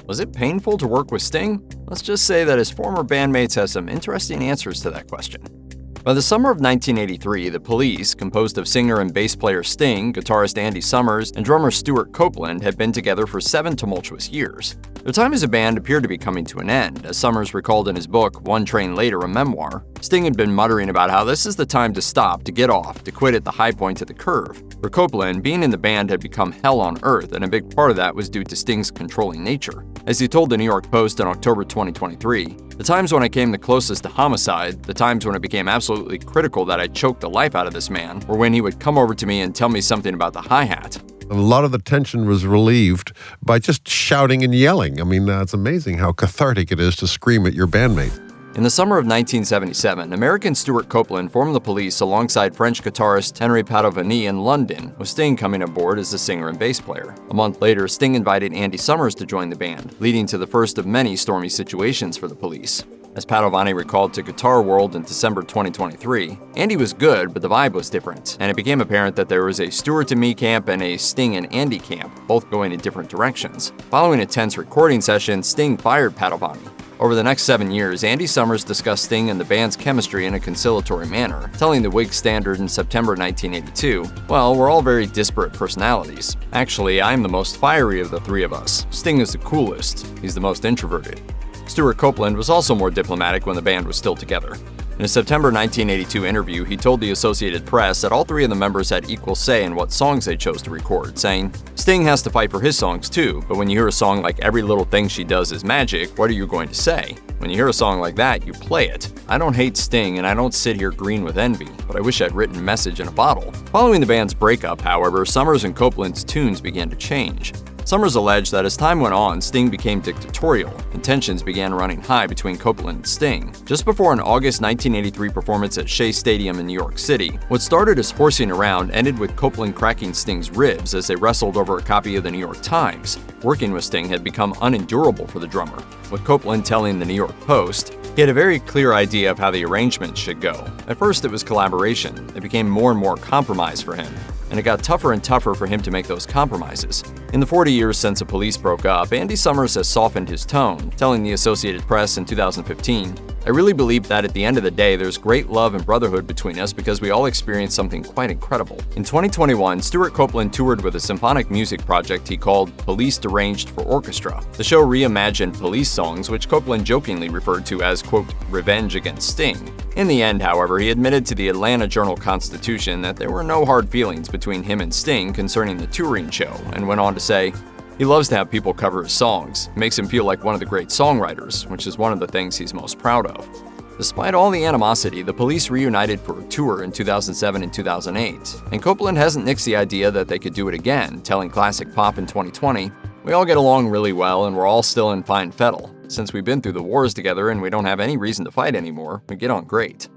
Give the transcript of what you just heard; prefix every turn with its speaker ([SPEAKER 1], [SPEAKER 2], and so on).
[SPEAKER 1] Was it painful to work with Sting? Let's just say that his former bandmates have some interesting answers to that question. By the summer of 1983, the Police, composed of singer and bass player Sting, guitarist Andy Summers, and drummer Stuart Copeland, had been together for 7 tumultuous years. Their time as a band appeared to be coming to an end, as Summers recalled in his book, One Train Later, a memoir. Sting had been muttering about how this is the time to stop, to get off, to quit at the high point of the curve. For Copeland, being in the band had become hell on earth, and a big part of that was due to Sting's controlling nature. As he told the New York Post in October 2023, "The times when I came the closest to homicide, the times when it became absolutely critical that I choked the life out of this man, were when he would come over to me and tell me something about the hi-hat."
[SPEAKER 2] A lot of the tension was relieved by just shouting and yelling. I mean, it's amazing how cathartic it is to scream at your bandmate.
[SPEAKER 1] In the summer of 1977, American Stuart Copeland formed the Police alongside French guitarist Henri Padovani in London, with Sting coming aboard as the singer and bass player. A month later, Sting invited Andy Summers to join the band, leading to the first of many stormy situations for the Police. As Padovani recalled to Guitar World in December 2023, Andy was good, but the vibe was different, and it became apparent that there was a Stuart and me camp and a Sting and Andy camp, both going in different directions. Following a tense recording session, Sting fired Padovani. Over the next 7 years, Andy Summers discussed Sting and the band's chemistry in a conciliatory manner, telling the Whig Standard in September 1982, "Well, we're all very disparate personalities. Actually, I'm the most fiery of the three of us. Sting is the coolest. He's the most introverted." Stuart Copeland was also more diplomatic when the band was still together. In a September 1982 interview, he told the Associated Press that all 3 of the members had equal say in what songs they chose to record, saying, "Sting has to fight for his songs too, but when you hear a song like Every Little Thing She Does Is Magic, what are you going to say? When you hear a song like that, you play it. I don't hate Sting and I don't sit here green with envy, but I wish I'd written Message in a Bottle." Following the band's breakup, however, Summers and Copeland's tunes began to change. Summers alleged that as time went on, Sting became dictatorial, and tensions began running high between Copeland and Sting. Just before an August 1983 performance at Shea Stadium in New York City, what started as horsing around ended with Copeland cracking Sting's ribs as they wrestled over a copy of the New York Times. Working with Sting had become unendurable for the drummer, with Copeland telling the New York Post, "He had a very clear idea of how the arrangements should go. At first it was collaboration. It became more and more compromise for him, and it got tougher and tougher for him to make those compromises." In the 40 years since the Police broke up, Andy Summers has softened his tone, telling the Associated Press in 2015, "I really believe that at the end of the day, there's great love and brotherhood between us because we all experienced something quite incredible." In 2021, Stuart Copeland toured with a symphonic music project he called Police Deranged for Orchestra. The show reimagined Police songs, which Copeland jokingly referred to as, quote, "revenge against Sting." In the end, however, he admitted to the Atlanta Journal-Constitution that there were no hard feelings between him and Sting concerning the touring show, and went on to say, "He loves to have people cover his songs. It makes him feel like one of the great songwriters, which is one of the things he's most proud of." Despite all the animosity, the Police reunited for a tour in 2007 and 2008, and Copeland hasn't nixed the idea that they could do it again, telling Classic Pop in 2020, "We all get along really well and we're all still in fine fettle. Since we've been through the wars together and we don't have any reason to fight anymore, we get on great."